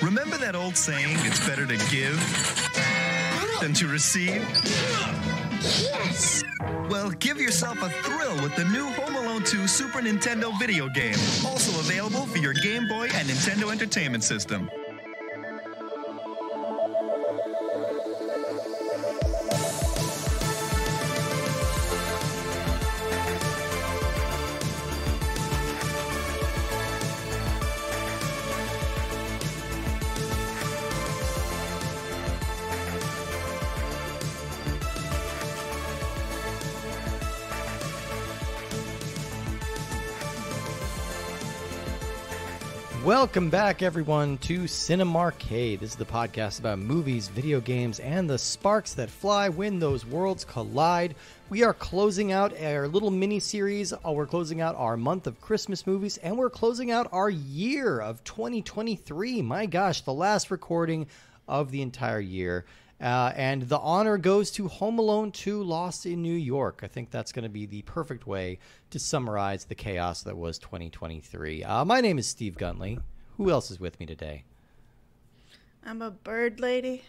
Remember that old saying, it's better to give than to receive? Yes! Well, give yourself a thrill with the new Home Alone 2 Super Nintendo video game. Also available for your Game Boy and Nintendo Entertainment System. Welcome back, everyone, to Cinemarcade. This is the podcast about movies, video games, and the sparks that fly when those worlds collide. We are closing out our little mini-series. We're closing out our month of Christmas movies, and we're closing out our year of 2023. My gosh, the last recording of the entire year. And the honor goes to Home Alone 2 Lost in New York. I think that's going to be the perfect way to summarize the chaos that was 2023. My name is Steve Guntley. Who else is with me today? I'm a bird lady.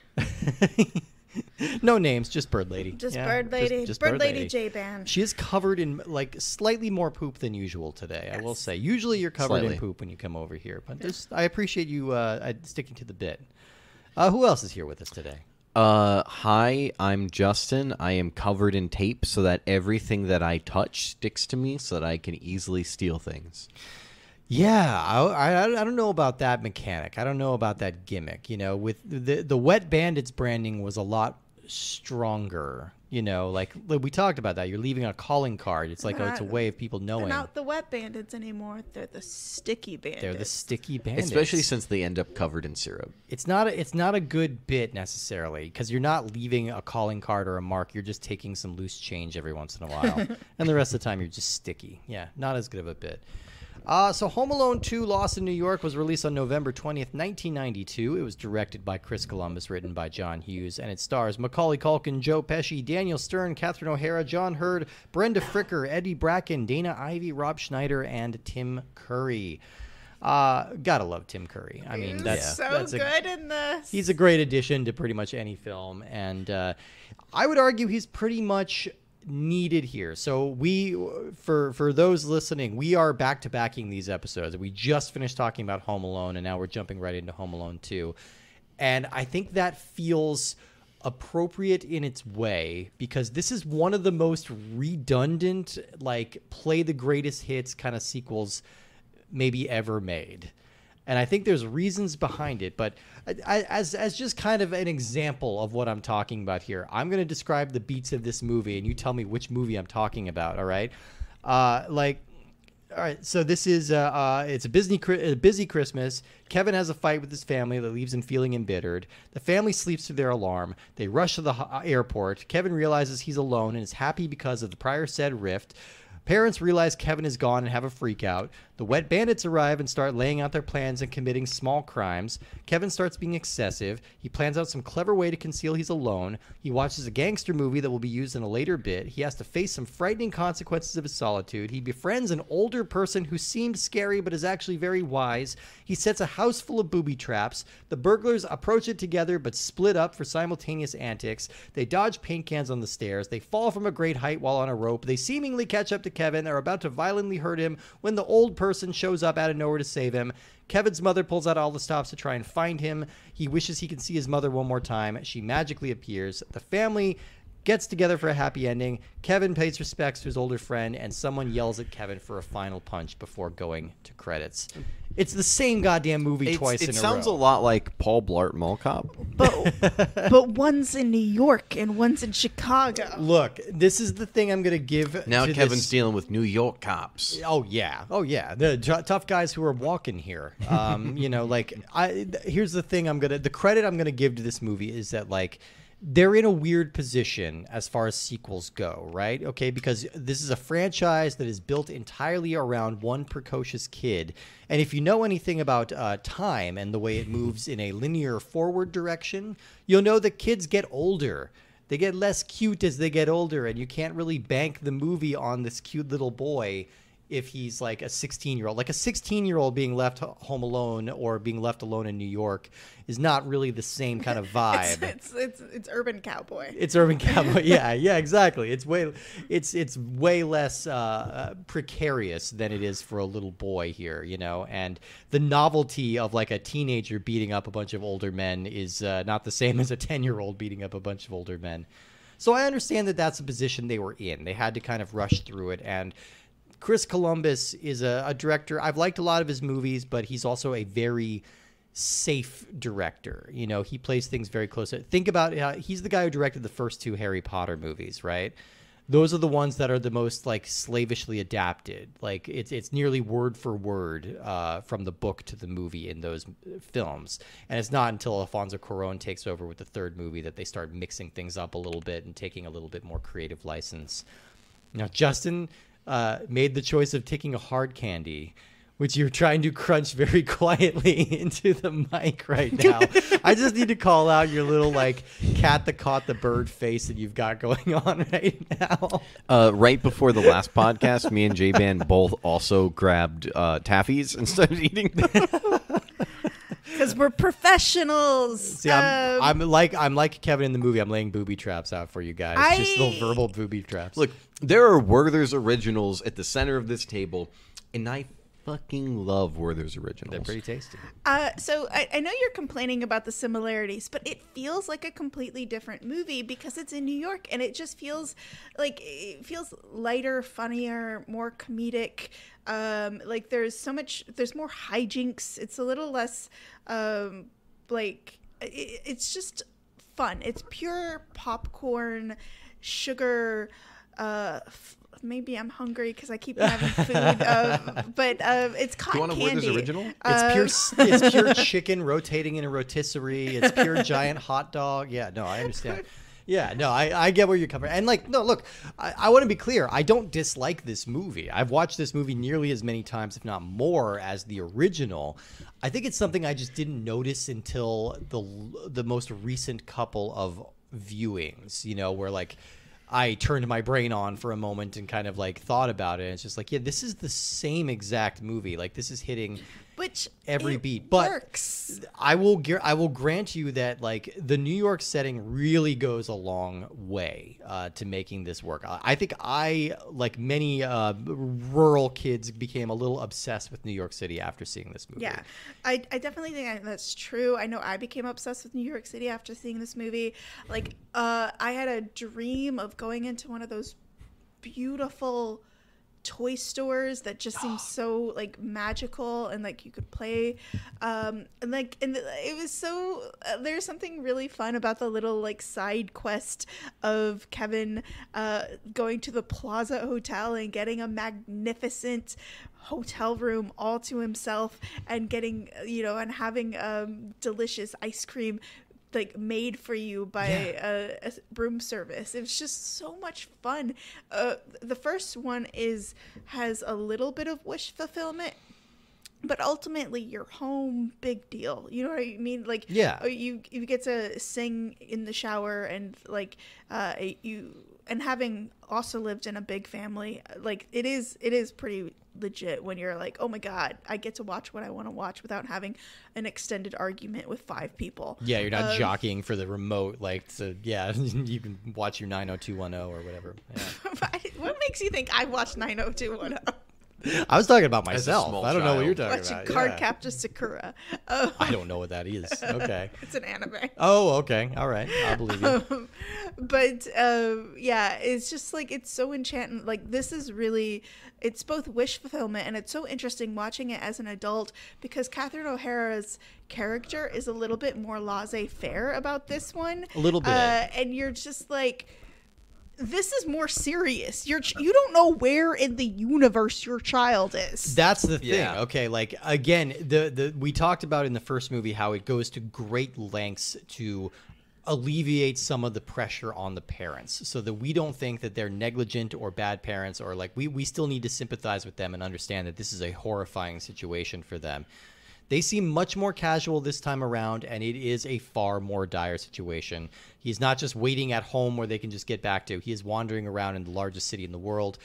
No names, just Bird Lady. Just Bird Lady. Just Bird Lady J-Band. She is covered in like slightly more poop than usual today, yes. I will say. Usually you're covered in poop when you come over here. But I appreciate you sticking to the bit. Who else is here with us today? Hi, I'm Justin. I am covered in tape so that everything that I touch sticks to me so that I can easily steal things. Yeah, I don't know about that mechanic. I don't know about that gimmick. You know, with the Wet Bandits branding was a lot stronger. You know, like we talked about that. You're leaving a calling card. It's like it's a way of people knowing. They're not the Wet Bandits anymore. They're the Sticky Bandits. They're the Sticky Bandits. Especially since they end up covered in syrup. It's not a good bit necessarily because you're not leaving a calling card or a mark. You're just taking some loose change every once in a while. And the rest of the time you're just sticky. Yeah, not as good of a bit. So Home Alone 2 Lost in New York was released on November 20th, 1992. It was directed by Chris Columbus, written by John Hughes, and it stars Macaulay Culkin, Joe Pesci, Daniel Stern, Catherine O'Hara, John Hurd, Brenda Fricker, Eddie Bracken, Dana Ivey, Rob Schneider, and Tim Curry. Gotta love Tim Curry. I mean, that's good in this. He's a great addition to pretty much any film, and I would argue he's pretty much needed here. So we, for those listening, we are back-to-backing these episodes. We just finished talking about Home Alone, and now we're jumping right into Home Alone 2. And I think that feels appropriate in its way because this is one of the most redundant, like, play the greatest hits kind of sequels maybe ever made. And I think there's reasons behind it, but as just kind of an example of what I'm talking about here, I'm going to describe the beats of this movie, and you tell me which movie I'm talking about, all right? All right, so this is it's a busy Christmas. Kevin has a fight with his family that leaves him feeling embittered. The family sleeps through their alarm. They rush to the airport. Kevin realizes he's alone and is happy because of the prior said rift. Parents realize Kevin is gone and have a freak out. The Wet Bandits arrive and start laying out their plans and committing small crimes. Kevin starts being excessive. He plans out some clever way to conceal he's alone. He watches a gangster movie that will be used in a later bit. He has to face some frightening consequences of his solitude. He befriends an older person who seemed scary but is actually very wise. He sets a house full of booby traps. The burglars approach it together but split up for simultaneous antics. They dodge paint cans on the stairs. They fall from a great height while on a rope. They seemingly catch up to Kevin. They're about to violently hurt him when the old person shows up out of nowhere to save him. Kevin's mother pulls out all the stops to try and find him. He wishes he can see his mother one more time. She magically appears. The family gets together for a happy ending. Kevin pays respects to his older friend, and someone yells at Kevin for a final punch before going to credits. It's the same goddamn movie twice in a row. It sounds a lot like Paul Blart Mall Cop. But one's in New York and one's in Chicago. Look, this is the thing I'm going to give now to Kevin's dealing with New York cops. Oh, yeah. The tough guys who are walking here. Here's the thing the credit I'm going to give to this movie is that, like, they're in a weird position as far as sequels go, right? Okay, because this is a franchise that is built entirely around one precocious kid. And if you know anything about time and the way it moves in a linear forward direction, you'll know that kids get older. They get less cute as they get older, and you can't really bank the movie on this cute little boy if he's like a 16-year-old. Like a 16-year-old being left home alone or being left alone in New York is not really the same kind of vibe. It's urban cowboy. It's urban cowboy. Yeah, exactly. It's way less precarious than it is for a little boy here, you know. And the novelty of like a teenager beating up a bunch of older men is not the same as a 10-year-old beating up a bunch of older men. So I understand that that's the position they were in. They had to kind of rush through it. And Chris Columbus is a director. I've liked a lot of his movies, but he's also a very safe director. You know, he plays things very close. Think about he's the guy who directed the first 2 Harry Potter movies, right? Those are the ones that are the most like slavishly adapted. Like it's nearly word for word from the book to the movie in those films. And it's not until Alfonso Cuarón takes over with the 3rd movie that they start mixing things up a little bit and taking a little bit more creative license. Now, Justin made the choice of taking a hard candy, which you're trying to crunch very quietly into the mic right now. I just need to call out your little like cat that caught the bird face that you've got going on right now. Right before the last podcast, me and J-Ban both also grabbed taffies and started eating them. Because we're professionals. See, I'm like Kevin in the movie. I'm laying booby traps out for you guys. Just little verbal booby traps. Look, there are Werther's Originals at the center of this table, and I fucking love Werther's Originals. They're pretty tasty. So I know you're complaining about the similarities, but it feels like a completely different movie because it's in New York, and it just feels like lighter, funnier, more comedic. Like there's more hijinks. It's a little less it's just fun. It's pure popcorn, sugar. Maybe I'm hungry because I keep having food. But it's cotton candy. Do you want a Werther's Original? It's pure chicken rotating in a rotisserie. It's pure giant hot dog. Yeah, no, I understand. Yeah, no, I get where you're coming from. And like, no, look, I want to be clear. I don't dislike this movie. I've watched this movie nearly as many times, if not more, as the original. I think it's something I just didn't notice until the most recent couple of viewings, you know, where like I turned my brain on for a moment and kind of like thought about it. And it's just like, yeah, this is the same exact movie. Like this is hitting every beat. But works. I will grant you that like the New York setting really goes a long way to making this work. I think I, like many rural kids, became a little obsessed with New York City after seeing this movie. Yeah, I definitely think that's true. I know I became obsessed with New York City after seeing this movie. Like, I had a dream of going into one of those beautiful toy stores that just seems so like magical, and like you could play and it was so there's something really fun about the little like side quest of Kevin going to the Plaza Hotel and getting a magnificent hotel room all to himself, and getting, you know, and having delicious ice cream like made for you by a room service. It's just so much fun. The first one has a little bit of wish fulfillment, but ultimately you're home, big deal. You know what I mean? Like, yeah, you get to sing in the shower, and like and having also lived in a big family, like it is pretty legit when you're like, oh my God, I get to watch what I want to watch without having an extended argument with 5 people. Yeah, you're not jockeying for the remote, like, so yeah, you can watch your 90210 or whatever. Yeah. What makes you think I watched 90210? I was talking about myself. small I don't know what child. you're talking Watching about. Card Captor Sakura. I don't know what that is. Okay. It's an anime. Oh, okay. All right. I'll believe you. But yeah, it's just like, it's so enchanting. Like, this is really, it's both wish fulfillment, and it's so interesting watching it as an adult, because Catherine O'Hara's character is a little bit more laissez-faire about this one. A little bit. And you're just like, this is more serious. You don't know where in the universe your child is. That's the thing. Yeah. Okay, like again, we talked about in the first movie how it goes to great lengths to alleviate some of the pressure on the parents, so that we don't think that they're negligent or bad parents, or like we still need to sympathize with them and understand that this is a horrifying situation for them. They seem much more casual this time around, and it is a far more dire situation. He's not just waiting at home where they can just get back to. He is wandering around in the largest city in the world,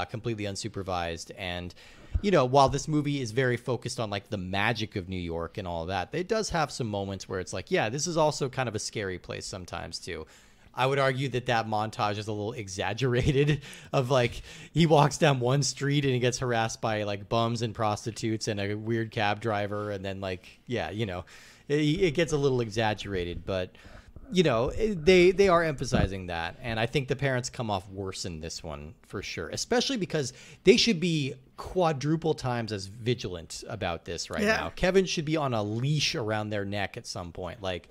completely unsupervised. And, you know, while this movie is very focused on like the magic of New York and all of that, it does have some moments where it's like, yeah, this is also kind of a scary place sometimes too. I would argue that montage is a little exaggerated of like he walks down one street and he gets harassed by like bums and prostitutes and a weird cab driver. And then like, yeah, you know, it gets a little exaggerated, but you know, they are emphasizing that. And I think the parents come off worse in this one for sure, especially because they should be quadruple times as vigilant about this right now. Kevin should be on a leash around their neck at some point. Like,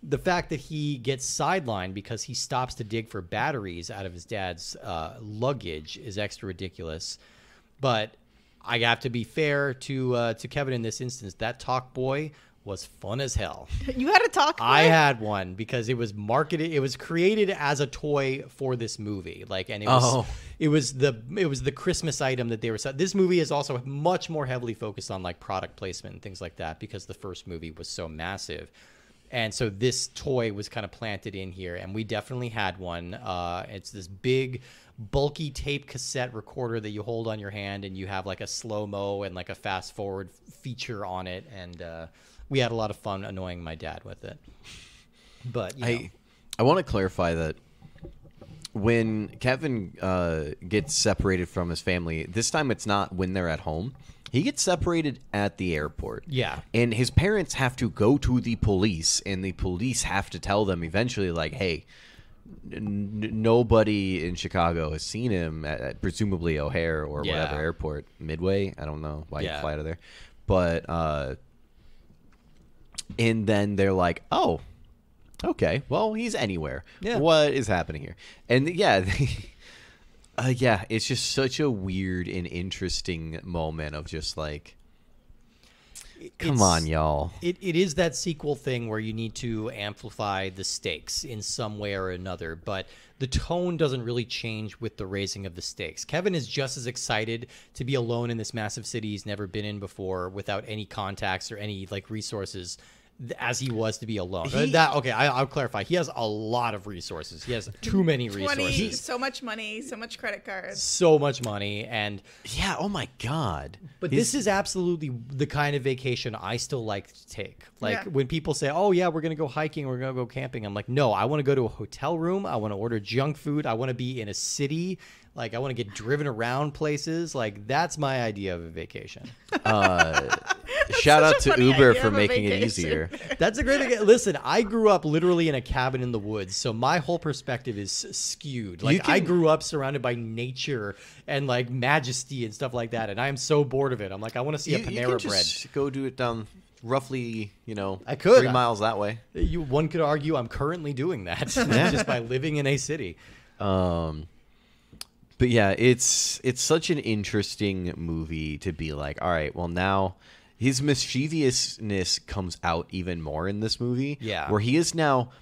the fact that he gets sidelined because he stops to dig for batteries out of his dad's luggage is extra ridiculous. But I have to be fair to Kevin in this instance. That talk boy was fun as hell. You had a talk boy? I had one because it was marketed. It was created as a toy for this movie. Like, and it was the Christmas item that they were. This movie is also much more heavily focused on like product placement and things like that because the first movie was so massive. And so this toy was kind of planted in here, and we definitely had one. It's this big, bulky tape cassette recorder that you hold on your hand, and you have like a slow-mo and like a fast-forward feature on it. And we had a lot of fun annoying my dad with it. But you know. I want to clarify that when Kevin gets separated from his family, this time it's not when they're at home. He gets separated at the airport. Yeah. And his parents have to go to the police, and the police have to tell them eventually, like, hey, nobody in Chicago has seen him at presumably O'Hare or whatever airport. Midway? I don't know why you fly out of there. But, and then they're like, oh, okay, well, he's anywhere. Yeah. What is happening here? And, yeah, yeah, it's just such a weird and interesting moment of just like, come on, y'all. It is that sequel thing where you need to amplify the stakes in some way or another, but the tone doesn't really change with the raising of the stakes. Kevin is just as excited to be alone in this massive city he's never been in before without any contacts or any like resources as he was to be alone. I'll clarify. He has a lot of resources. He has too many resources. So much money, so much credit cards. So much money. And yeah, oh my God. But this is absolutely the kind of vacation I still like to take. Like when people say, oh yeah, we're going to go hiking, we're going to go camping. I'm like, no, I want to go to a hotel room. I want to order junk food. I want to be in a city. Like, I want to get driven around places. Like, that's my idea of a vacation. Shout out to Uber for making it easier. That's a great idea. Listen, I grew up literally in a cabin in the woods, so my whole perspective is skewed. Like, I grew up surrounded by nature and, like, majesty and stuff like that, and I am so bored of it. I'm like, I want to see a Panera you can Bread. Just go do it down roughly, I could. 3 miles that way. One could argue I'm currently doing that just by living in a city. But yeah, it's such an interesting movie to be like, all right, well now his mischievousness comes out even more in this movie. Yeah. Where he is now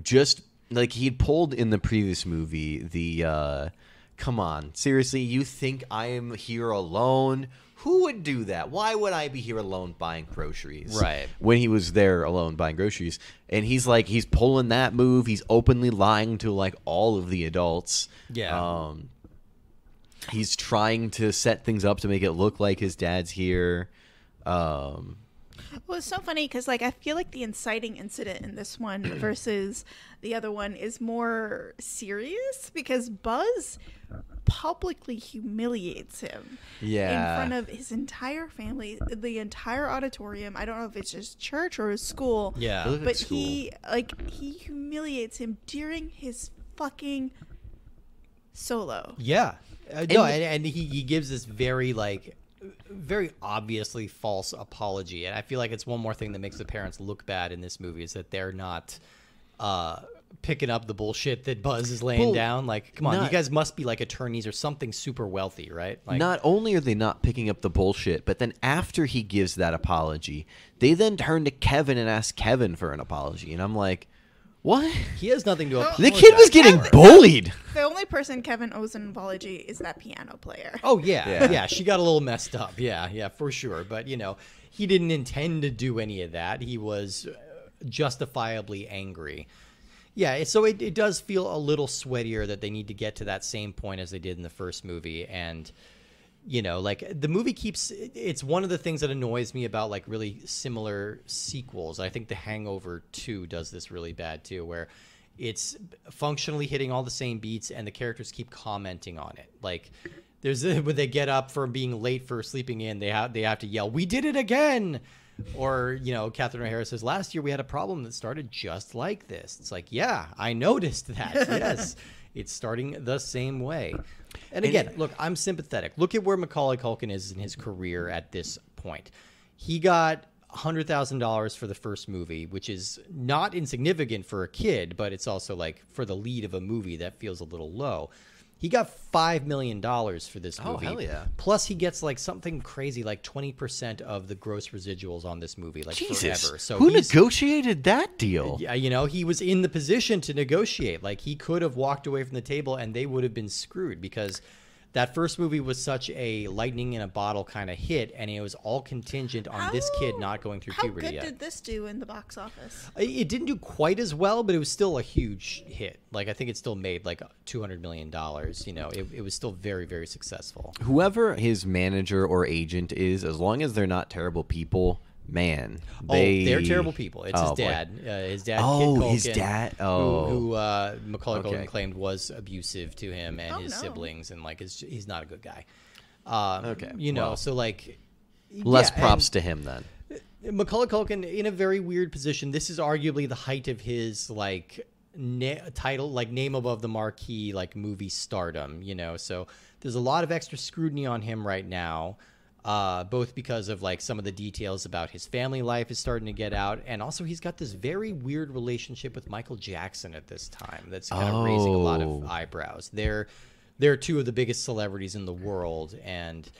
just like he had pulled in the previous movie the come on, seriously, you think I am here alone? Who would do that? Why would I be here alone buying groceries? Right. When he was there alone buying groceries. And he's like, he's pulling that move. He's openly lying to like all of the adults. Yeah. He's trying to set things up to make it look like his dad's here. Well, it's so funny because, like, I feel like the inciting incident in this one versus the other one is more serious because Buzz publicly humiliates him in front of his entire family, the entire auditorium. I don't know if it's his church or his school. Yeah, but he humiliates him during his fucking solo. Yeah. And he gives this very obviously false apology, and I feel like it's one more thing that makes the parents look bad in this movie is that they're not picking up the bullshit that Buzz is laying down. Like, come on, you guys must be like attorneys or something super wealthy, right? Like, not only are they not picking up the bullshit, but then after he gives that apology, they then turn to Kevin and ask Kevin for an apology, and I'm like, what? He has nothing to apologize. The kid was getting bullied. The only person Kevin owes an apology is that piano player. Oh, yeah. She got a little messed up. Yeah, for sure. But, he didn't intend to do any of that. He was justifiably angry. Yeah, so it does feel a little sweatier that they need to get to that same point as they did in the first movie. And, you know, like the movie it's one of the things that annoys me about like really similar sequels. I think The Hangover 2 does this really bad too, where it's functionally hitting all the same beats and the characters keep commenting on it. Like when they get up from being late for sleeping in, they have to yell, "We did it again!" Or, you know, Catherine O'Hara says, "Last year we had a problem that started just like this." It's like, yeah, I noticed that. Yes, it's starting the same way. And again, look, I'm sympathetic. Look at where Macaulay Culkin is in his career at this point. He got $100,000 for the first movie, which is not insignificant for a kid, but it's also like for the lead of a movie that feels a little low. He got $5 million for this movie. Oh, hell yeah. Plus, he gets like something crazy, like 20% of the gross residuals on this movie, like Jesus. Forever. So who negotiated that deal? Yeah, you know, he was in the position to negotiate. Like, he could have walked away from the table and they would have been screwed because that first movie was such a lightning in a bottle kind of hit, and it was all contingent on this kid not going through puberty yet. How good did this do in the box office? It didn't do quite as well, but it was still a huge hit. Like, I think it still made like $200 million. You know, it was still very, very successful. Whoever his manager or agent is, as long as they're not terrible people, man, they're terrible people. It's his dad. His dad. Oh, Kid Culkin, his dad. Oh, who Macaulay Culkin claimed was abusive to him and his siblings, and like he's not a good guy. You know, so like less props to him then. Macaulay Culkin in a very weird position. This is arguably the height of his like title, like name above the marquee, like movie stardom. You know, so there's a lot of extra scrutiny on him right now. Both because of like some of the details about his family life is starting to get out, and also he's got this very weird relationship with Michael Jackson at this time that's kind of raising a lot of eyebrows. They're two of the biggest celebrities in the world, and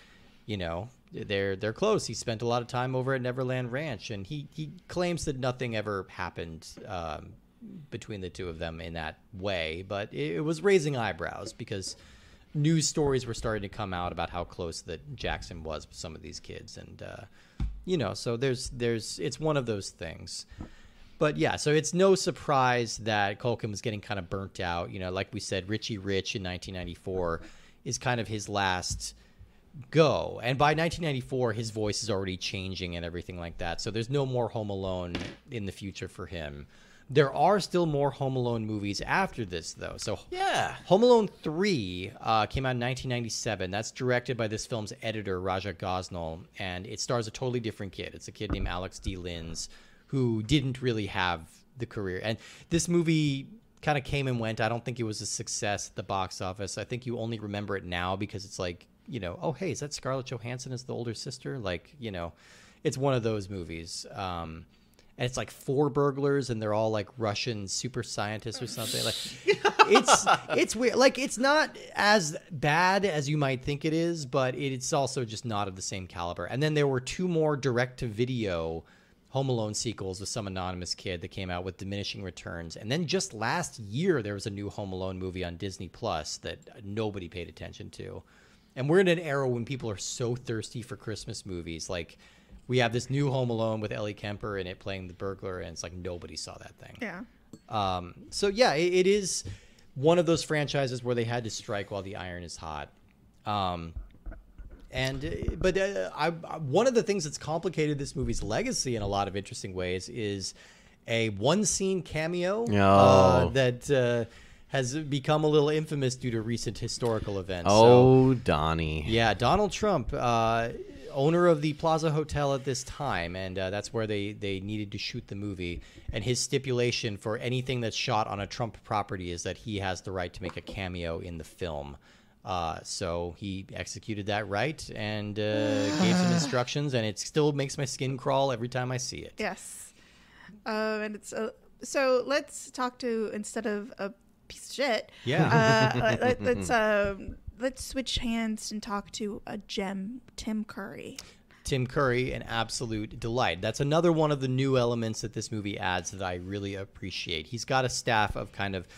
you know they're close. He spent a lot of time over at Neverland Ranch, and he claims that nothing ever happened between the two of them in that way, but it was raising eyebrows because news stories were starting to come out about how close that Jackson was with some of these kids. And, you know, so it's one of those things. But yeah, so it's no surprise that Culkin was getting kind of burnt out. You know, like we said, Richie Rich in 1994 is kind of his last go. And by 1994, his voice is already changing and everything like that. So there's no more Home Alone in the future for him. There are still more Home Alone movies after this, though. So yeah, Home Alone 3 came out in 1997. That's directed by this film's editor, Raja Gosnell, and it stars a totally different kid. It's a kid named Alex D. Linz, who didn't really have the career. And this movie kind of came and went. I don't think it was a success at the box office. I think you only remember it now because it's like, you know, oh, hey, is that Scarlett Johansson as the older sister? Like, you know, it's one of those movies. And it's like 4 burglars, and they're all like Russian super scientists or something. Like, it's weird. Like, it's not as bad as you might think it is, but it's also just not of the same caliber. And then there were 2 more direct-to-video Home Alone sequels with some anonymous kid that came out with diminishing returns. And then just last year, there was a new Home Alone movie on Disney Plus that nobody paid attention to. And we're in an era when people are so thirsty for Christmas movies, like. We have this new Home Alone with Ellie Kemper in it playing the burglar, and it's like nobody saw that thing. Yeah. So yeah, it is one of those franchises where they had to strike while the iron is hot. One of the things that's complicated this movie's legacy in a lot of interesting ways is a one-scene cameo that has become a little infamous due to recent historical events. Oh, so, Donnie. Yeah, Donald Trump. Owner of the Plaza Hotel at this time, and that's where they needed to shoot the movie. And his stipulation for anything that's shot on a Trump property is that he has the right to make a cameo in the film. So he executed that right and gave some instructions, and it still makes my skin crawl every time I see it. Yes. And it's so let's talk to, instead of a piece of shit. Yeah. Let's switch hands and talk to a gem, Tim Curry. Tim Curry, an absolute delight. That's another one of the new elements that this movie adds that I really appreciate. He's got a staff of kind of,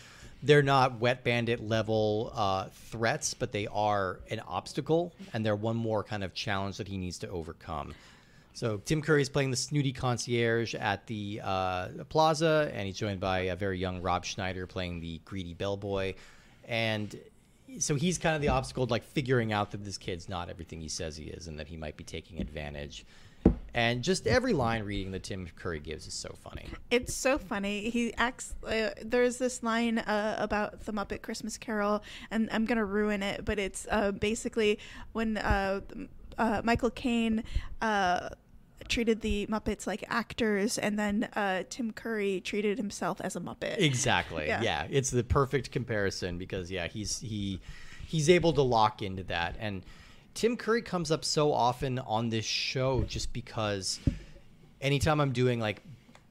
they're not Wet Bandit level threats, but they are an obstacle, and they're one more kind of challenge that he needs to overcome. So Tim Curry's playing the snooty concierge at the plaza, and he's joined by a very young Rob Schneider playing the greedy bellboy. And so he's kind of the obstacle to like figuring out that this kid's not everything he says he is and that he might be taking advantage. And just every line reading that Tim Curry gives is so funny. It's so funny. He acts. There's this line about the Muppet Christmas Carol, and I'm gonna ruin it, but it's basically when Michael Caine treated the Muppets like actors, and then Tim Curry treated himself as a Muppet. Exactly. Yeah, it's the perfect comparison because he's able to lock into that. And Tim Curry comes up so often on this show just because anytime I'm doing like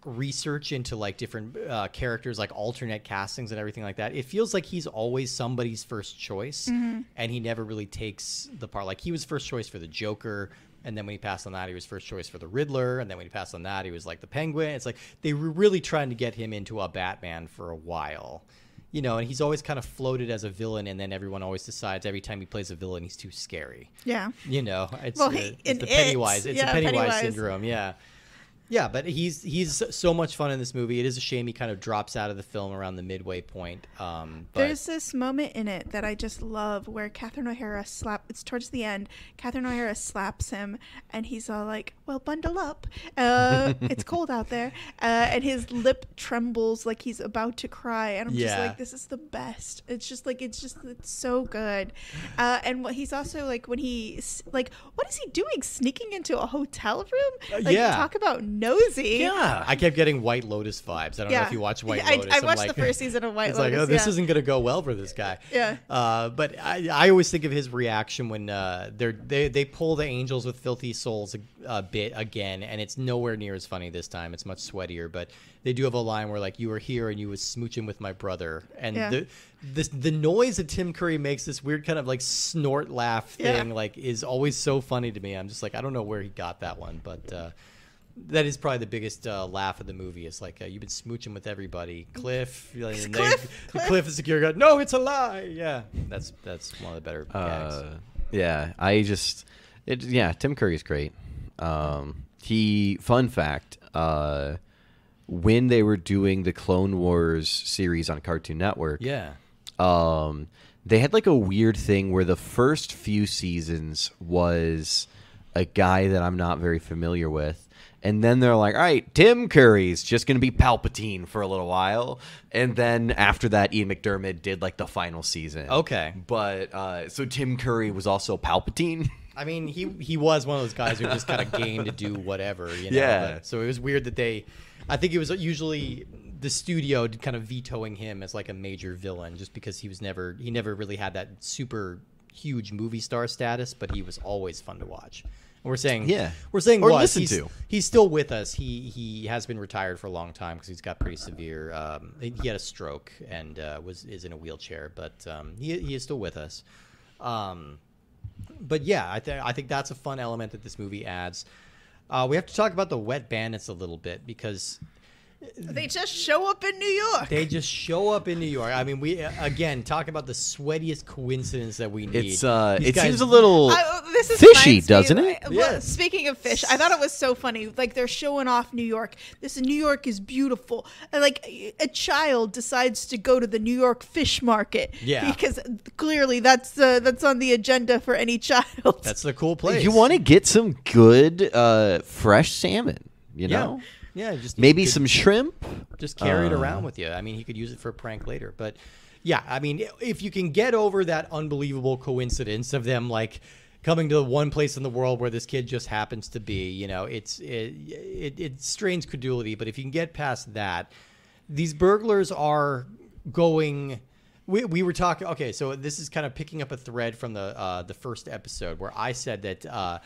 research into like different characters, like alternate castings and everything like that, it feels like he's always somebody's first choice, and he never really takes the part. Like he was first choice for the Joker, and then when he passed on that, he was first choice for the Riddler, and then when he passed on that, he was like the Penguin. It's like they were really trying to get him into a Batman for a while. You know, and he's always kind of floated as a villain, and then everyone always decides every time he plays a villain, he's too scary. Yeah. You know, it's the Pennywise. It's a Pennywise syndrome. Yeah. Yeah, but he's so much fun in this movie. It is a shame he kind of drops out of the film around the midway point. But there's this moment in it that I just love where Catherine O'Hara it's towards the end. Catherine O'Hara slaps him, and he's all like, "Well, bundle up. It's cold out there," and his lip trembles like he's about to cry. And I'm just like, "This is the best." It's so good. And what he's also like when he's like, what is he doing? Sneaking into a hotel room? Talk about nosy. Yeah, I kept getting White Lotus vibes. I don't know if you watch White Lotus. I watched the first season of White Lotus. It's like, oh, this isn't going to go well for this guy. Yeah. But I always think of his reaction when they pull the Angels with Filthy Souls a bit again, and it's nowhere near as funny this time. It's much sweatier, but they do have a line where like, "You were here and you was smooching with my brother," and the noise that Tim Curry makes, this weird kind of like snort laugh thing, like is always so funny to me. I'm just like, I don't know where he got that one, but. That is probably the biggest laugh of the movie. It's like, you've been smooching with everybody. Cliff. Cliff is secure. No, it's a lie. Yeah, that's one of the better gags. Tim Curry's great. Fun fact, when they were doing the Clone Wars series on Cartoon Network, they had like a weird thing where the first few seasons was a guy that I'm not very familiar with. And then they're like, all right, Tim Curry's just going to be Palpatine for a little while. And then after that, Ian McDiarmid did like the final season. Okay. But so Tim Curry was also Palpatine. I mean, he was one of those guys who just kind of game to do whatever, you know? Yeah. But, so it was weird that I think it was usually the studio kind of vetoing him as like a major villain just because he never really had that super huge movie star status, but he was always fun to watch. We're saying or listen to. He's still with us. He has been retired for a long time because he's got pretty severe. He had a stroke and is in a wheelchair, but he is still with us. But yeah, I think that's a fun element that this movie adds. We have to talk about the Wet Bandits a little bit because they just show up in New York. I mean, we again talk about the sweatiest coincidence that we need. It seems a little fishy, doesn't it? Well, speaking of fish, I thought it was so funny. Like they're showing off New York. New York is beautiful, and like a child decides to go to the New York fish market. Yeah, because clearly that's on the agenda for any child. That's the cool place. You want to get some good fresh salmon, you know. Yeah, just maybe some shrimp. Just carry it around with you. I mean, he could use it for a prank later. But yeah, I mean, if you can get over that unbelievable coincidence of them like coming to the one place in the world where this kid just happens to be, you know, it strains credulity. But if you can get past that, these burglars are going. We were talking. Okay, so this is kind of picking up a thread from the first episode where I said that.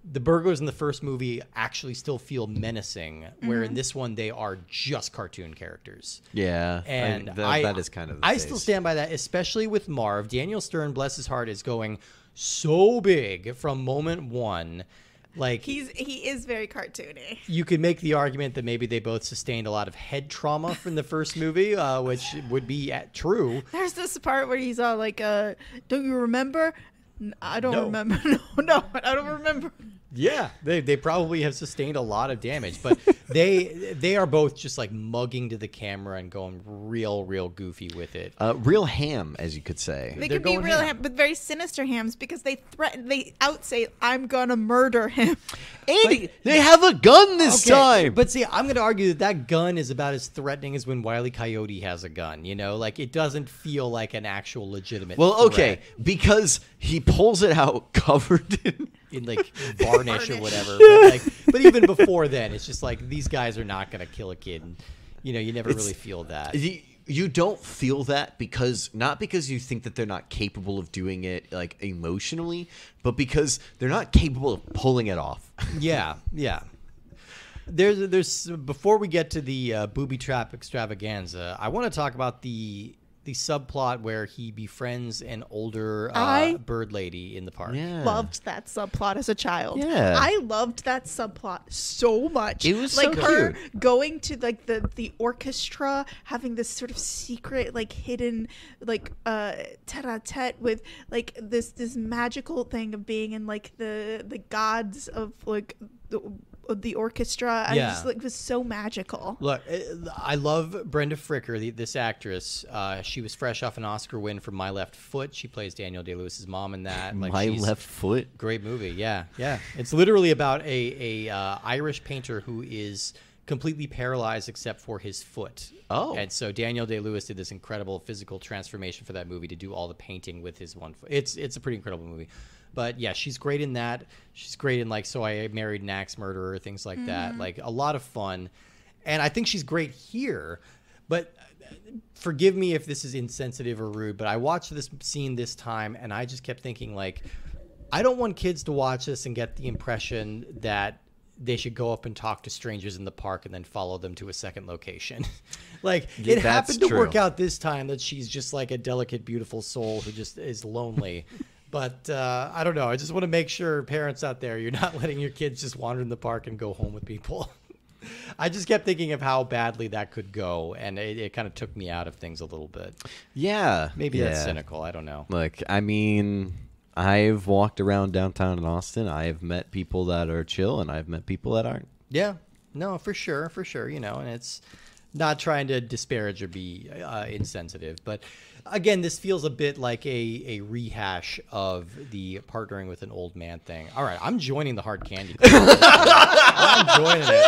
The burglars in the first movie actually still feel menacing, where in this one they are just cartoon characters. Yeah, and that is kind of the case. Still stand by that, especially with Marv. Daniel Stern, bless his heart, is going so big from moment one. Like he is very cartoony. You could make the argument that maybe they both sustained a lot of head trauma from the first movie, which would be true. There's this part where he's all like, "Don't you remember?" I don't remember. No, I don't remember. Yeah, they probably have sustained a lot of damage, but they are both just like mugging to the camera and going real goofy with it. Real ham, as you could say. They can be real ham, but very sinister hams because they outsay, I'm gonna murder him. And they have a gun this time. But see, I'm going to argue that gun is about as threatening as when Wile E. Coyote has a gun. You know, like it doesn't feel like an actual legitimate. Well, threat. okay, because he pulls it out covered in like varnish or whatever. But even before then, it's just like these guys are not going to kill a kid. And, you know, you never really feel that. You don't feel that not because you think that they're not capable of doing it like emotionally, but because they're not capable of pulling it off. Yeah. There's before we get to the booby trap extravaganza, I want to talk about the subplot where he befriends an older bird lady in the park. Yeah. Loved that subplot as a child. Yeah. I loved that subplot so much. It was like so her cute. going to like the orchestra, having this sort of secret, like hidden, like tete-a-tete with like this magical thing of being in like the gods of like the orchestra. I just like was so magical. Look, I love Brenda Fricker, this actress. She was fresh off an Oscar win for My Left Foot. She plays Daniel Day-Lewis's mom in that. Like, My Left Foot? Great movie, yeah. It's literally about a Irish painter who is completely paralyzed except for his foot. Oh. And so Daniel Day-Lewis did this incredible physical transformation for that movie to do all the painting with his one foot. It's a pretty incredible movie. But yeah, she's great in that. She's great in like So I Married an Axe Murderer, things like that. Like a lot of fun. And I think she's great here. But forgive me if this is insensitive or rude, but I watched this scene this time and I just kept thinking like, I don't want kids to watch this and get the impression that they should go up and talk to strangers in the park and then follow them to a second location. Like it happened to work out this time that she's just like a delicate, beautiful soul who just is lonely. But I don't know. I just want to make sure parents out there, you're not letting your kids just wander in the park and go home with people. I just kept thinking of how badly that could go, and it kind of took me out of things a little bit. Yeah. Maybe that's cynical. I don't know. Look, I mean, I've walked around downtown in Austin. I have met people that are chill, and I've met people that aren't. Yeah. No, for sure. You know, and it's not trying to disparage or be insensitive, but again, this feels a bit like a rehash of the partnering with an old man thing. All right, I'm joining the hard candy. I'm joining it.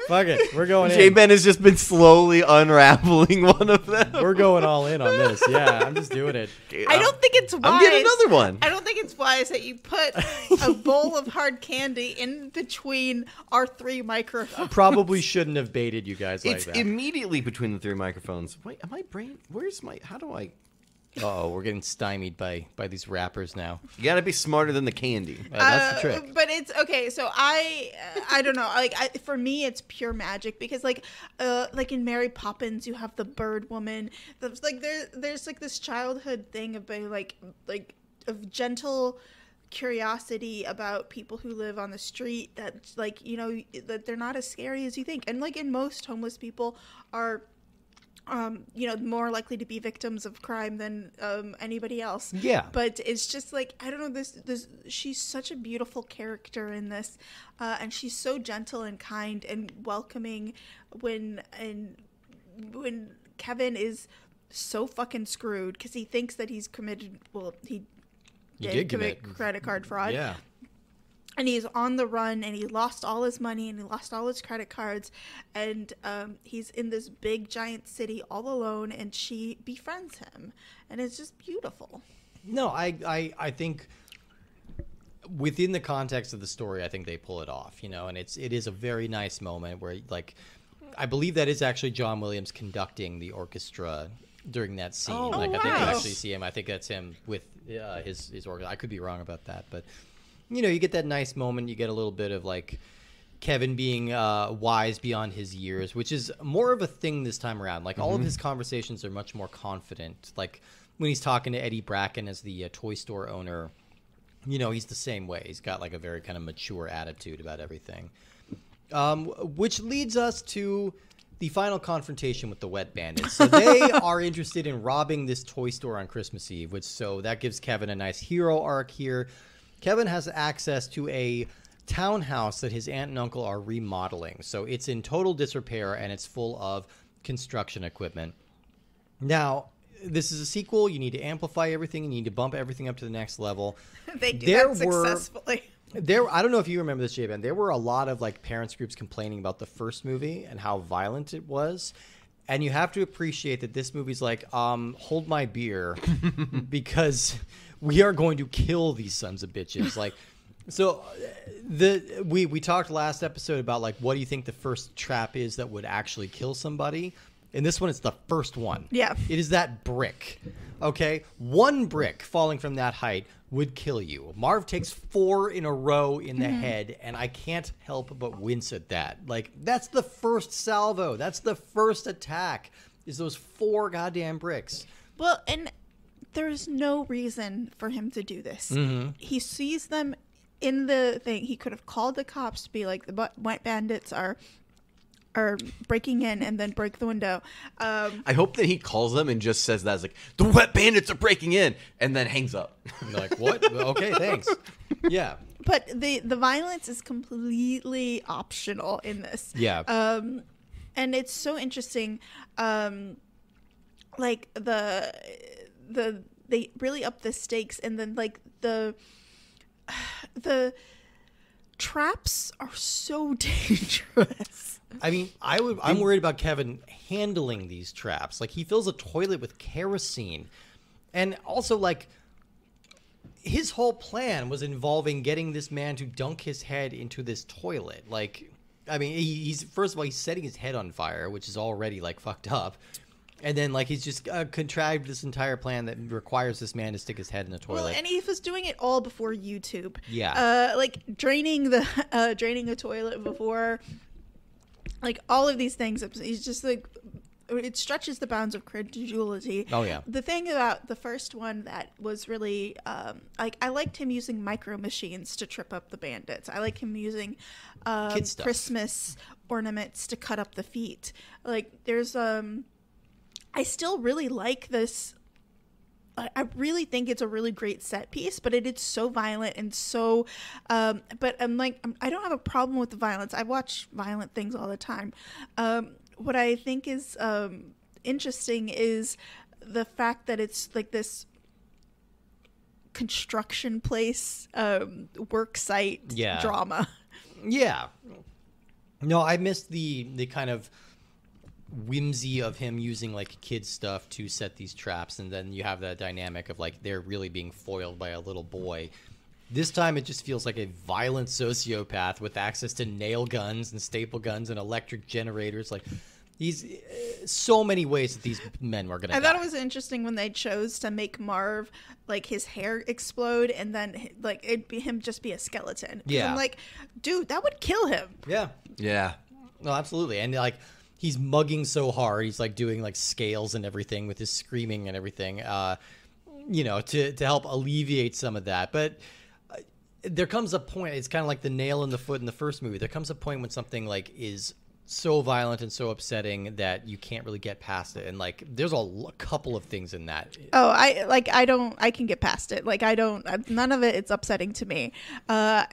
Fuck it, we're going in. J-Ben has just been slowly unraveling one of them. We're going all in on this. Yeah, I'm just doing it. I don't think it's wise. I'm getting another one. I don't think it's wise that you put a bowl of hard candy in between our 3 microphones. I probably shouldn't have baited you guys like that. It's immediately between the 3 microphones. Wait, am I brain? How do I? Oh, we're getting stymied by these rappers now. You gotta be smarter than the candy. That's the trick. But it's okay. So I don't know. Like for me, it's pure magic because like in Mary Poppins, you have the bird woman. There's like there's like this childhood thing of being like of gentle curiosity about people who live on the street that like you know that they're not as scary as you think, and like in most homeless people are you know, more likely to be victims of crime than anybody else. Yeah. But it's just like, I don't know, this she's such a beautiful character in this, and she's so gentle and kind and welcoming when Kevin is so fucking screwed because he thinks that he's committed, well, he did commit credit card fraud. Yeah. And he's on the run, and he lost all his money, and he lost all his credit cards, and he's in this big, giant city all alone, and she befriends him, and it's just beautiful. No, I think within the context of the story, I think they pull it off, you know, and it is a very nice moment where, like, I believe that is actually John Williams conducting the orchestra during that scene. Oh, like, wow. I think you actually see him. I think that's him with his orchestra. I could be wrong about that, but you know, you get that nice moment. You get a little bit of like Kevin being wise beyond his years, which is more of a thing this time around. Like all of his conversations are much more confident. Like when he's talking to Eddie Bracken as the toy store owner, you know, he's the same way. He's got like a very kind of mature attitude about everything, which leads us to the final confrontation with the Wet Bandits. So they are interested in robbing this toy store on Christmas Eve, so that gives Kevin a nice hero arc here. Kevin has access to a townhouse that his aunt and uncle are remodeling. So it's in total disrepair and it's full of construction equipment. Now, this is a sequel. You need to amplify everything. You need to bump everything up to the next level. They do that successfully. I don't know if you remember this, J-Ben. There were a lot of like parents groups complaining about the first movie and how violent it was. And you have to appreciate that this movie's like, hold my beer because we are going to kill these sons of bitches. Like, so we talked last episode about like, what do you think the first trap is that would actually kill somebody? In this one, it's the first one. Yeah. It is that brick. Okay? One brick falling from that height would kill you. Marv takes 4 in a row in the head, and I can't help but wince at that. Like, that's the first salvo. That's the first attack, is those 4 goddamn bricks. Well, and there's no reason for him to do this. He sees them in the thing. He could have called the cops to be like, the white bandits are breaking in, and then break the window. I hope that he calls them and just says that as like, the wet bandits are breaking in, and then hangs up. And they're like, what? Okay, thanks. Yeah. But the violence is completely optional in this. Yeah. And it's so interesting. Like they really up the stakes, and then like the traps are so dangerous. I mean, I'm worried about Kevin handling these traps. Like, he fills a toilet with kerosene. And also, like, his whole plan was involving getting this man to dunk his head into this toilet. Like, I mean, he's first of all, he's setting his head on fire, which is already, like, fucked up. And then, like, he's just contrived this entire plan that requires this man to stick his head in the toilet. Well, and he was doing it all before YouTube. Yeah. Like, draining a toilet before... Like, all of these things, he's just like, it stretches the bounds of credulity. Oh, yeah. The thing about the first one that was really, like, I liked him using micro machines to trip up the bandits. I like him using Christmas ornaments to cut up the feet. Like, there's, I still really like this. I really think it's a really great set piece, but it is so violent and so, but I'm like, I don't have a problem with the violence. I watch violent things all the time. What I think is interesting is the fact that it's like this construction place, work site drama. Yeah. No, I missed the kind of whimsy of him using like kid stuff to set these traps, and then you have that dynamic of like they're really being foiled by a little boy. This time it just feels like a violent sociopath with access to nail guns and staple guns and electric generators. Like, he's so many ways that these men were gonna die. I thought it was interesting when they chose to make Marv like his hair explode and then like it'd be him just be a skeleton. Yeah. I'm like, dude, that would kill him. Yeah. No, absolutely. And like, he's mugging so hard. He's like doing like scales and everything with his screaming and everything, you know, to help alleviate some of that. But there comes a point, it's kind of like the nail in the foot in the first movie. There comes a point when something like is so violent and so upsetting that you can't really get past it. And like, there's a couple of things in that. Oh, I can get past it. Like, none of it, it's upsetting to me.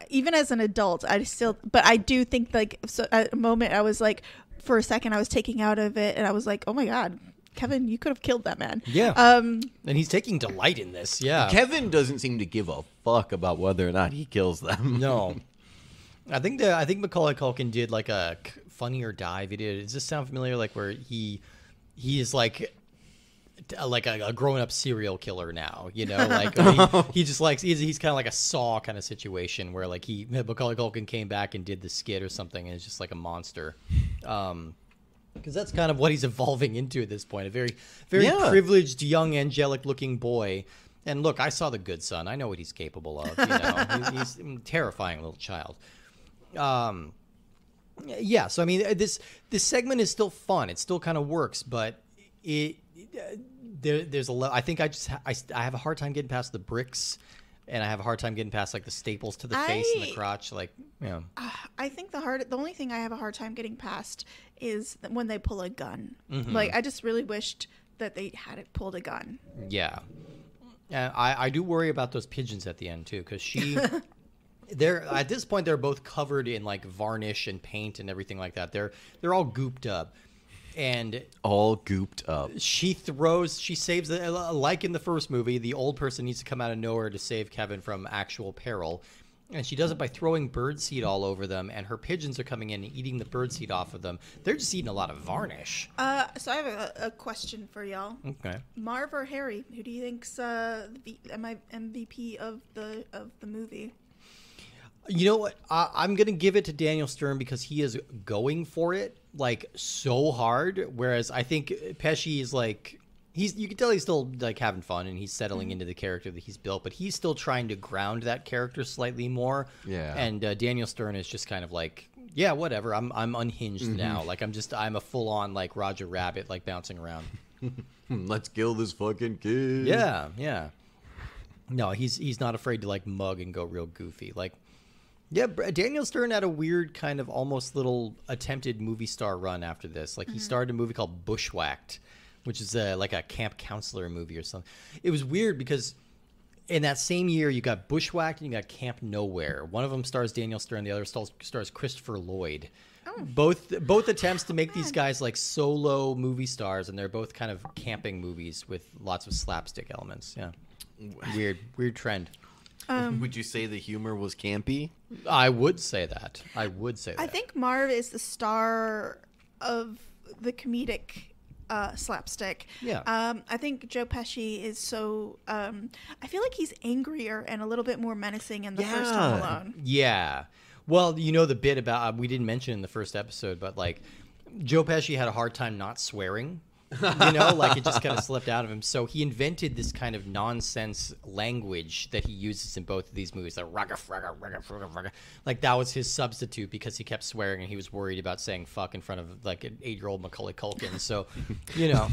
Even as an adult, but I do think like, so at a moment I was like, for a second I was taking out of it and I was like, oh my God, Kevin, you could have killed that man. Yeah. And he's taking delight in this. Yeah. Kevin doesn't seem to give a fuck about whether or not he kills them. No. I think Macaulay Culkin did like a Funny or Die video. Does this sound familiar? Like, where he is like a grown-up serial killer now, you know, like he just likes, he's kind of like a Saw kind of situation where like Macaulay Culkin came back and did the skit or something and is just like a monster. Because that's kind of what he's evolving into at this point. A very, very privileged, young, angelic-looking boy. And look, I saw The Good Son. I know what he's capable of. You know, he's a terrifying little child. Yeah. So I mean, this segment is still fun. It still kind of works, but there's a I think I have a hard time getting past the bricks. And I have a hard time getting past like the staples to the face and the crotch, like, you know. I think the only thing I have a hard time getting past is when they pull a gun. Mm-hmm. Like, I just really wished that they had it pulled a gun. Yeah, and I do worry about those pigeons at the end too, because she They're at this point they're both covered in like varnish and paint and everything like that. They're all gooped up. And all gooped up. She saves like in the first movie, the old person needs to come out of nowhere to save Kevin from actual peril. And she does it by throwing birdseed all over them, and her pigeons are coming in and eating the birdseed off of them. They're just eating a lot of varnish. So I have a question for y'all. Okay. Marv or Harry? Who do you think's the MVP of the movie? You know what? I'm going to give it to Daniel Stern because he is going for it like so hard. Whereas I think Pesci is like, you can tell he's still like having fun and he's settling into the character that he's built, but he's still trying to ground that character slightly more. Yeah. And Daniel Stern is just kind of like, yeah, whatever. I'm unhinged now. Like I'm a full on like Roger Rabbit, like bouncing around. Let's kill this fucking kid. Yeah. Yeah. No, he's not afraid to like mug and go real goofy. Like, yeah, Daniel Stern had a weird kind of almost little attempted movie star run after this. Like he starred in a movie called Bushwhacked, which is like a camp counselor movie or something. It was weird because in that same year you got Bushwhacked and you got Camp Nowhere. One of them stars Daniel Stern, the other stars Christopher Lloyd. Oh. Both attempts to make these guys like solo movie stars, and they're both kind of camping movies with lots of slapstick elements. Yeah, weird trend. Would you say the humor was campy? I would say that. I think Marv is the star of the comedic slapstick. Yeah. I think Joe Pesci is so. I feel like he's angrier and a little bit more menacing in the first Home Alone. Yeah. Well, you know the bit about we didn't mention in the first episode, but like Joe Pesci had a hard time not swearing. You know, like it just kind of slipped out of him. So he invented this kind of nonsense language that he uses in both of these movies. Like that was his substitute because he kept swearing and he was worried about saying fuck in front of like an 8-year-old Macaulay Culkin. So, you know,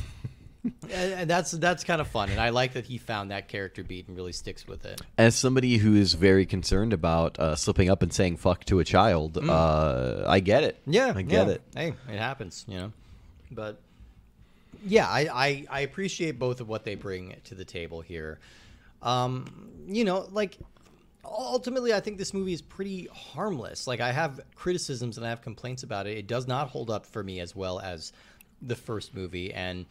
and that's kind of fun. And I like that he found that character beat and really sticks with it. As somebody who is very concerned about slipping up and saying fuck to a child, I get it. Yeah, I get it. Hey, it happens, you know, but. Yeah, I appreciate both of what they bring to the table here. You know, like, ultimately, I think this movie is pretty harmless. Like, I have criticisms and I have complaints about it. It does not hold up for me as well as the first movie, and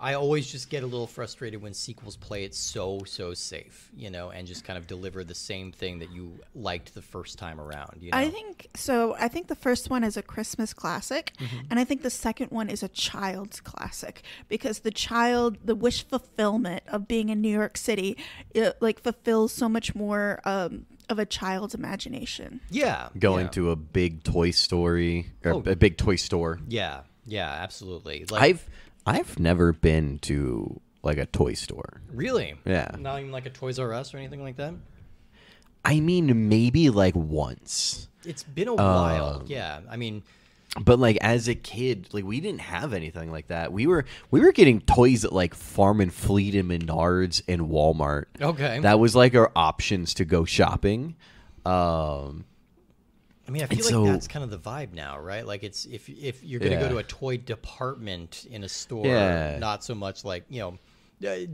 I always just get a little frustrated when sequels play it so safe, you know, and just kind of deliver the same thing that you liked the first time around. You know? I think so. I think the first one is a Christmas classic, and I think the second one is a child's classic because the wish fulfillment of being in New York City, it, like fulfills so much more of a child's imagination. Yeah, going to a big toy story or a big toy store. Yeah, absolutely. Like, I've never been to like a toy store. Really? Yeah. Not even like a Toys R Us or anything like that? I mean, maybe like once. It's been a while. Yeah. I mean, but like as a kid, like we didn't have anything like that. We were getting toys at like Farm and Fleet and Menards and Walmart. Okay. That was like our options to go shopping. I mean, I feel like that's kind of the vibe now, right? Like it's if you're going to go to a toy department in a store, not so much like, you know, I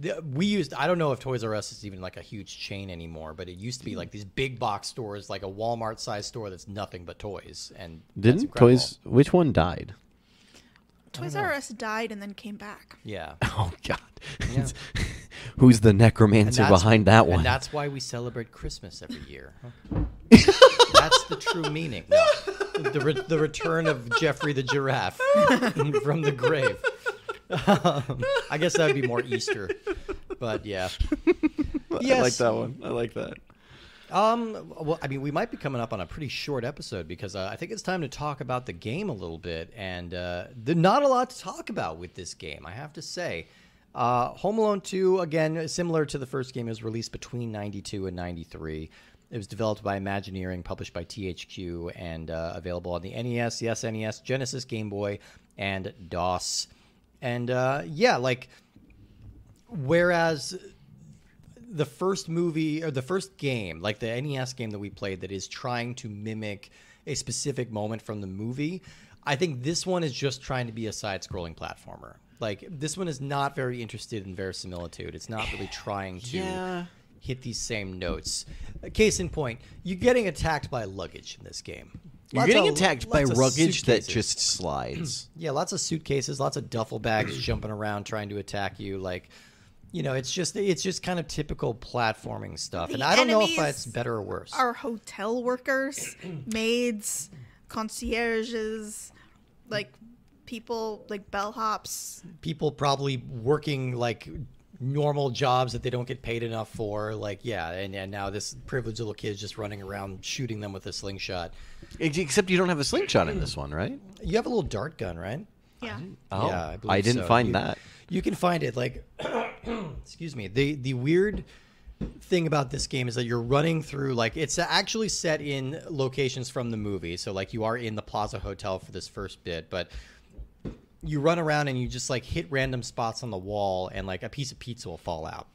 don't know if Toys R Us is even like a huge chain anymore, but it used to be like these big box stores, like a Walmart sized store that's nothing but toys. And didn't Toys, which one died? Toys R Us died and then came back. Yeah. Oh God. Yeah. Who's the necromancer behind that one? And that's why we celebrate Christmas every year. That's the true meaning. No. The return of Jeffrey the giraffe from the grave. I guess that would be more Easter, but yeah. Yes. I like that one. I like that. Well, I mean, we might be coming up on a pretty short episode because I think it's time to talk about the game a little bit, and there's not a lot to talk about with this game, I have to say. Home Alone 2, again, similar to the first game, was released between 92 and 93. It was developed by Imagineering, published by THQ, and available on the NES, the SNES, Genesis, Game Boy, and DOS. And yeah, like, whereas the first movie, or the first game, like the NES game that we played that is trying to mimic a specific moment from the movie, I think this one is just trying to be a side-scrolling platformer. Like, this one is not very interested in verisimilitude. It's not really trying to hit these same notes. Case in point, you're getting attacked by luggage in this game. You're getting attacked by luggage that just slides. Yeah, lots of suitcases, lots of duffel bags jumping around trying to attack you. Like, you know, it's just kind of typical platforming stuff. And I don't know if that's better or worse. Are hotel workers, maids, concierges, like people, like bellhops. People probably working like normal jobs that they don't get paid enough for. Like, yeah, and now this privileged little kid is just running around shooting them with a slingshot. Except you don't have a slingshot in this one, right? You have a little dart gun, right? Yeah. Oh, yeah, I didn't find that. You can find it, like, excuse me. The weird thing about this game is that you're running through, like, it's actually set in locations from the movie. So, like, you are in the Plaza Hotel for this first bit, but you run around and you just, like, hit random spots on the wall and, like, a piece of pizza will fall out.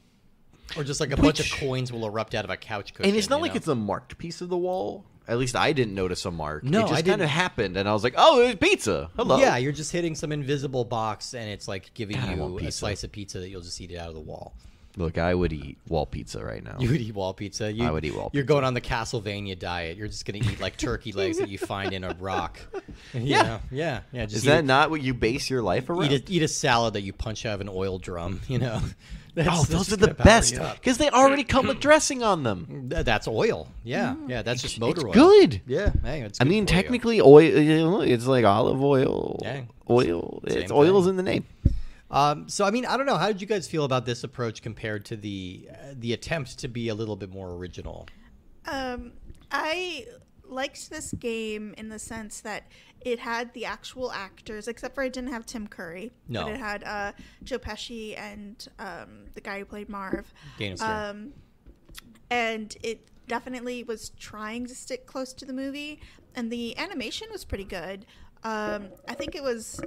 Or just, like, a bunch of coins will erupt out of a couch cushion. And it's not like it's a marked piece of the wall. At least I didn't notice a mark. No, it just kind of happened, and I was like, "Oh, there's pizza. Hello." Yeah, you're just hitting some invisible box, and it's like giving you a slice of pizza that you'll just eat it out of the wall. Look, I would eat wall pizza right now. You would eat wall pizza. I would eat wall pizza. You're going on the Castlevania diet. You're just going to eat like turkey legs that you find in a rock. Yeah. Yeah. Just Is that not what you base your life around? Eat a salad that you punch out of an oil drum, you know. Those are the best because they already come with dressing on them. That's oil. Yeah. That's just motor oil. Good. Yeah. Hey, it's I good mean, for you. technically, oil. It's like olive oil. Yeah. Oil. Same Oil's thing. in the name. So I mean, I don't know. How did you guys feel about this approach compared to the attempt to be a little bit more original? I liked this game in the sense that it had the actual actors, except for it didn't have Tim Curry. No. But it had Joe Pesci and the guy who played Marv. Gainister. And it definitely was trying to stick close to the movie, and the animation was pretty good. I think it was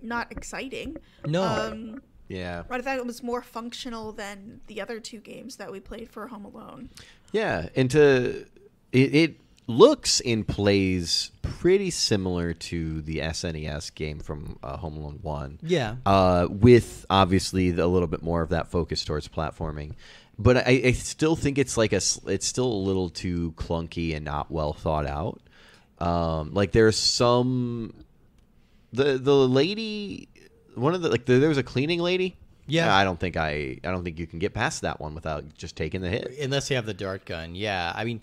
not exciting. No. Yeah. But I thought it was more functional than the other two games that we played for Home Alone. Yeah, and it looks and plays pretty similar to the SNES game from Home Alone 1. Yeah. With obviously a little bit more of that focus towards platforming. But I still think it's still a little too clunky and not well thought out. Like there's some the lady, one of the there was a cleaning lady. Yeah, I don't think you can get past that one without just taking the hit. Unless you have the dart gun. Yeah, I mean,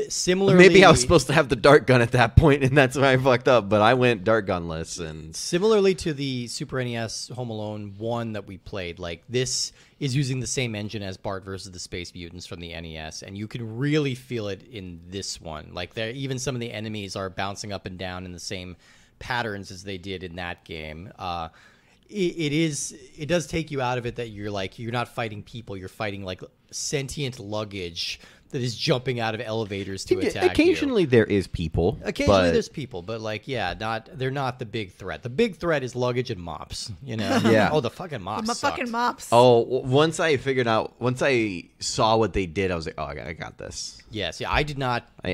similarly, maybe I was supposed to have the dart gun at that point, and that's why I fucked up. But I went dart gunless, and similarly to the Super NES Home Alone 1 that we played, like this is using the same engine as Bart versus the Space Mutants from the NES, and you can really feel it in this one. Like even some of the enemies are bouncing up and down in the same patterns as they did in that game. It does take you out of it that you're not fighting people, you're fighting like sentient luggage that is jumping out of elevators to attack occasionally you. There is people. Occasionally there's people, but like they're not the big threat. The big threat is luggage and mops, you know. Yeah. Oh, the fucking mops. The sucked. fucking mops. Oh, once I saw what they did, I was like, oh, I got this. Yes, yeah, I did not. I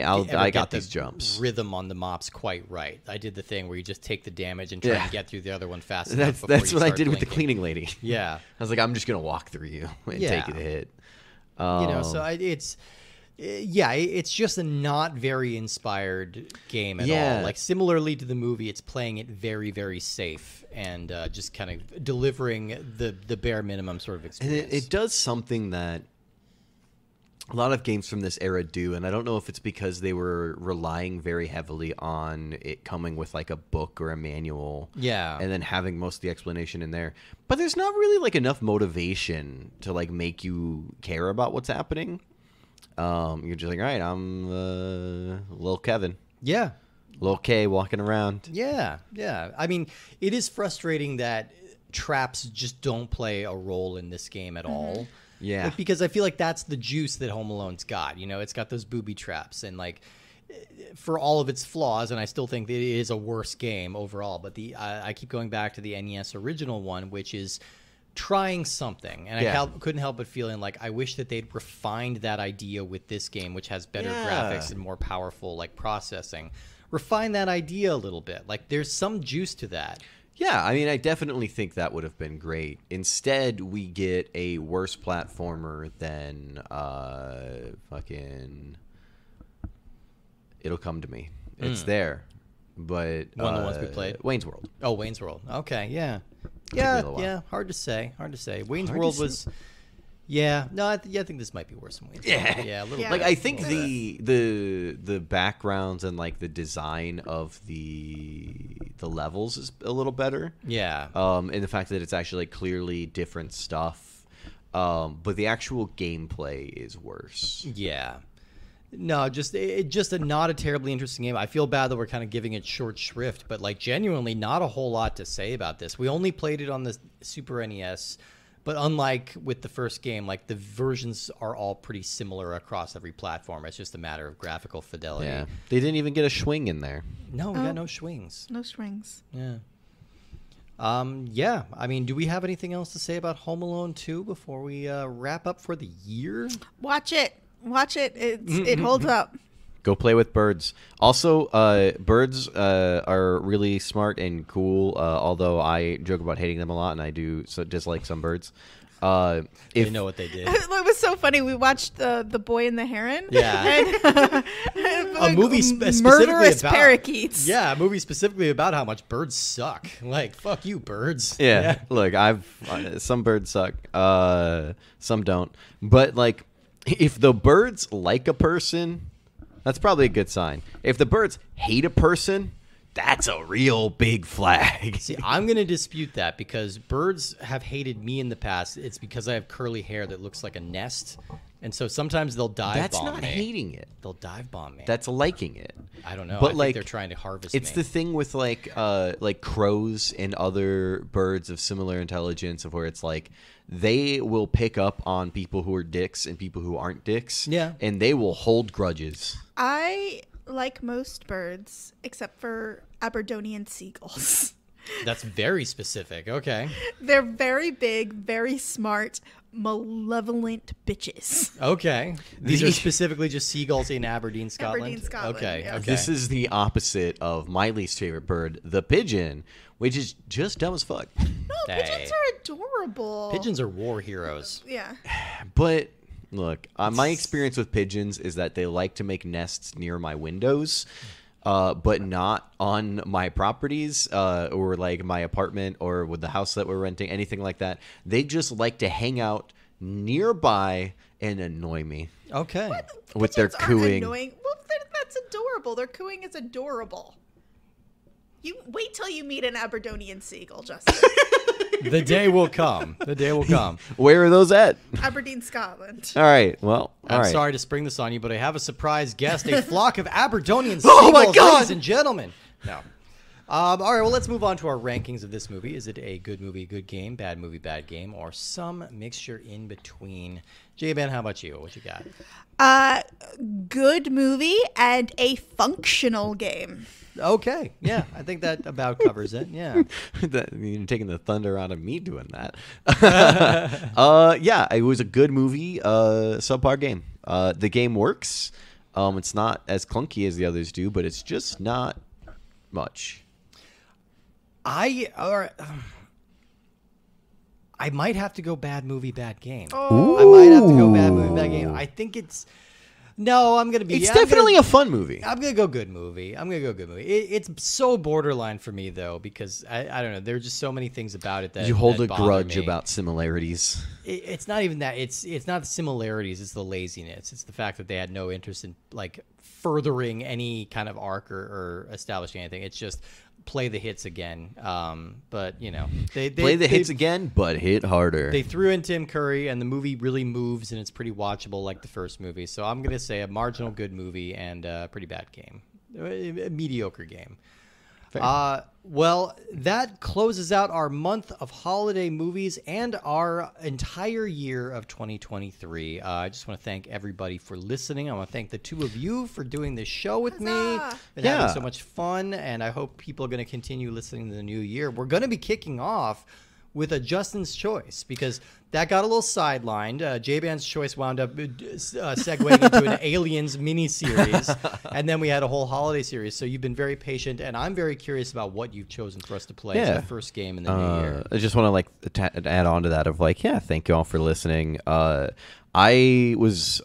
got the these jumps. Rhythm on the mops quite right. I did the thing where you just take the damage and try and get through the other one fast enough. That's what I did with the cleaning lady. Yeah, I was like, I'm just gonna walk through you and take you to hit. So it's just a not very inspired game at all. Like similarly to the movie, it's playing it very, very safe and just kind of delivering the bare minimum sort of experience. And it does something that a lot of games from this era do, and I don't know if it's because they were relying very heavily on it coming with like a book or a manual, and then having most of the explanation in there. But there's not really like enough motivation to like make you care about what's happening. You're just like, all right, I'm Lil Kevin. Yeah. Lil K walking around. Yeah. I mean, it is frustrating that traps just don't play a role in this game at all. Yeah. Like, because I feel like that's the juice that Home Alone's got. You know, it's got those booby traps, and like for all of its flaws, and I still think that it is a worse game overall, but I keep going back to the NES original one, which is trying something, and I couldn't help but feeling like I wish that they'd refined that idea with this game, which has better graphics and more powerful like processing. Refine that idea a little bit. Like there's some juice to that. Yeah, I mean, I definitely think that would have been great. Instead, we get a worse platformer than fucking... It'll Come to Me. It's there, but... One of the ones we played? Wayne's World. Oh, Wayne's World. Okay, yeah. Hard to say. Wayne's World was... Yeah, no, I think this might be worse than Wayne's World. Yeah, a little bit. Like, I think the backgrounds and, like, the design of the levels is a little better. Yeah. And the fact that it's actually like, clearly different stuff. But the actual gameplay is worse. Yeah. No, just not a terribly interesting game. I feel bad that we're kind of giving it short shrift, but like genuinely not a whole lot to say about this. We only played it on the Super NES, but unlike with the first game, like the versions are all pretty similar across every platform. It's just a matter of graphical fidelity. Yeah. They didn't even get a swing in there. No, we got no swings. No swings. Yeah. Yeah. I mean, do we have anything else to say about Home Alone 2 before we wrap up for the year? Watch it. It holds up. Go play with birds. Also, birds are really smart and cool, although I joke about hating them a lot, and I do dislike some birds. They know what they did. It was so funny. We watched the Boy and the Heron. Yeah. And, a movie specifically murderous about parakeets. Yeah, a movie specifically about how much birds suck. Like, fuck you, birds. Yeah. Look, some birds suck. Some don't. But like, if the birds like a person, that's probably a good sign. If the birds hate a person, that's a real big flag. See, I'm going to dispute that because birds have hated me in the past. It's because I have curly hair that looks like a nest. And so sometimes they'll dive bomb me. That's not hating it. They'll dive bomb me. That's liking it. I don't know. But I think like, they're trying to harvest it's me. the thing with like crows and other birds of similar intelligence of where it's like they will pick up on people who are dicks and people who aren't dicks. Yeah. And they will hold grudges. I like most birds except for Aberdonian seagulls. That's very specific. Okay. They're very big, very smart, malevolent bitches. Okay. These are specifically just seagulls in Aberdeen, Scotland? Aberdeen, Scotland, Okay. yes. Okay. This is the opposite of my least favorite bird, the pigeon, which is just dumb as fuck. No, Hey. pigeons are adorable. Pigeons are war heroes. Yeah. But look, my experience with pigeons is that they like to make nests near my windows, but not on my properties or like my apartment or with the house that we're renting, anything like that. They just like to hang out nearby and annoy me. Okay. With their Pigeons aren't cooing. annoying. Well, that's adorable. Their cooing is adorable. You wait till you meet an Aberdonian seagull, Justin. The day will come. The day will come. Where are those at? Aberdeen, Scotland. All right. Well, all I'm right. sorry to spring this on you, but I have a surprise guest, a flock of Aberdonian Oh seagulls, my God! ladies and gentlemen. No. All right, well, let's move on to our rankings of this movie. Is it a good movie, good game, bad movie, bad game, or some mixture in between? J-Ben, how about you? What you got? Good movie and a functional game. Okay, yeah, I think that about covers it, yeah. You're taking the thunder out of me doing that. Yeah, it was a good movie, subpar game. The game works. It's not as clunky as the others do, but it's just not much. I might have to go bad movie, bad game. Oh. I might have to go bad movie, bad game. I think it's... No, I'm going to be... It's definitely a fun movie. I'm going to go good movie. It's so borderline for me, though, because I don't know. There are just so many things about it that You hold that a bother grudge me. about similarities. It's not even that. It's not the similarities. It's the laziness. It's the fact that they had no interest in like furthering any kind of arc or establishing anything. It's just play the hits again. But you know, they Play the hits again, but hit harder. They threw in Tim Curry, and the movie really moves, and it's pretty watchable like the first movie. So I'm gonna say a marginal good movie and a pretty bad game, a mediocre game. Well, that closes out our month of holiday movies and our entire year of 2023. I just want to thank everybody for listening. I want to thank the two of you for doing this show with me. Been Yeah. having so much fun, and I hope people are going to continue listening to the new year. We're going to be kicking off with a Justin's Choice, because that got a little sidelined. J-Band's Choice wound up segueing into an Aliens miniseries, and then we had a whole holiday series. So you've been very patient, and I'm very curious about what you've chosen for us to play as the first game in the new year. I just want to like add on to that of like, thank you all for listening. I was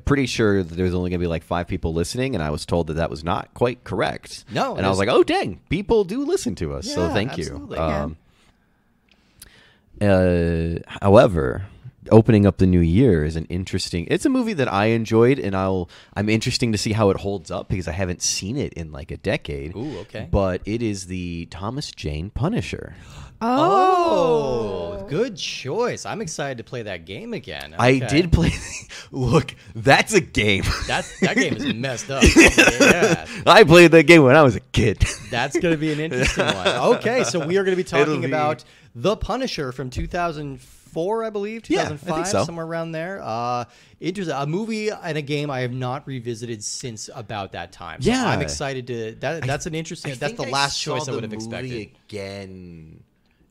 pretty sure that there was only going to be like 5 people listening, and I was told that that was not quite correct. No. And I was like, oh, dang, people do listen to us. So thank absolutely. you. However, opening up the new year is it's a movie that I enjoyed, and I'm interesting to see how it holds up because I haven't seen it in like a decade. Ooh, okay. But it is the Thomas Jane Punisher. Oh, good choice. I'm excited to play that game again. Okay. I did play. Look, that's a game. That game is messed up. Yeah. I played that game when I was a kid. That's going to be an interesting one. Okay, so we are going to be talking about The Punisher from 2004, I believe, 2005, I think so. Somewhere around there. Interesting. A movie and a game I have not revisited since about that time. So I'm excited to. That's an interesting. That's the last choice I would have expected. Again.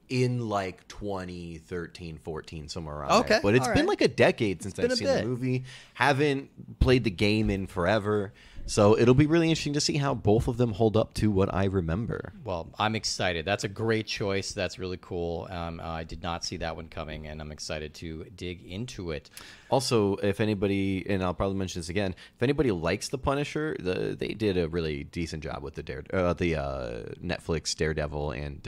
In like 2013, 14, somewhere around there. But it's been like a decade since I've seen the movie. Haven't played the game in forever. So it'll be really interesting to see how both of them hold up to what I remember. Well, I'm excited. That's a great choice. That's really cool. I did not see that one coming, and I'm excited to dig into it. Also, if anybody, and I'll probably mention this again, if anybody likes The Punisher, they did a really decent job with the Netflix Daredevil and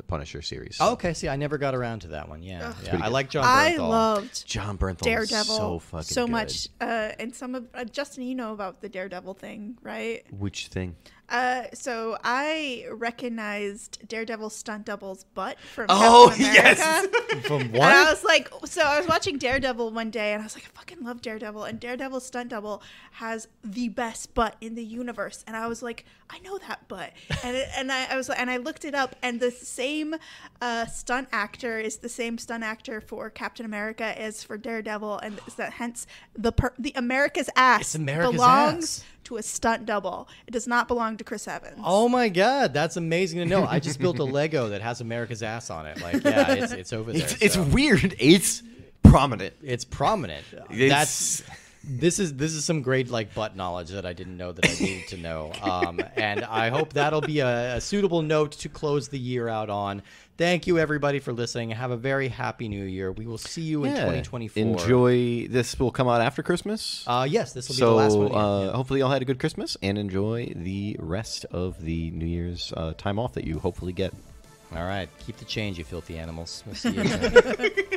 Punisher series. So. Okay, see, I never got around to that one. Yeah. I like John Bernthal. I loved John Bernthal Daredevil so fucking so good. much. And some of Justin, you know about the Daredevil thing, right? Which thing? So I recognized Daredevil stunt double's butt from Oh, Captain America. yes! From what? And I was like, so I was watching Daredevil one day, and I was like, I fucking love Daredevil, and Daredevil's stunt double has the best butt in the universe, and I was like, I know that butt, and I looked it up, and the same stunt actor is the same stunt actor for Captain America as for Daredevil, and hence the America's ass belongs to a stunt double. It does not belong to Chris Evans. Oh my God, that's amazing to know. I just built a Lego that has America's ass on it. Like, yeah, it's over there. It's weird. It's prominent. It's prominent. This is some great like butt knowledge that I didn't know that I needed to know. And I hope that'll be a suitable note to close the year out on. Thank you, everybody, for listening. Have a very happy new year. We will see you in 2024. Enjoy. This will come out after Christmas? Yes, this will be the last one. Hopefully you all had a good Christmas, and enjoy the rest of the New Year's time off that you hopefully get. All right. Keep the change, you filthy animals. We'll see you.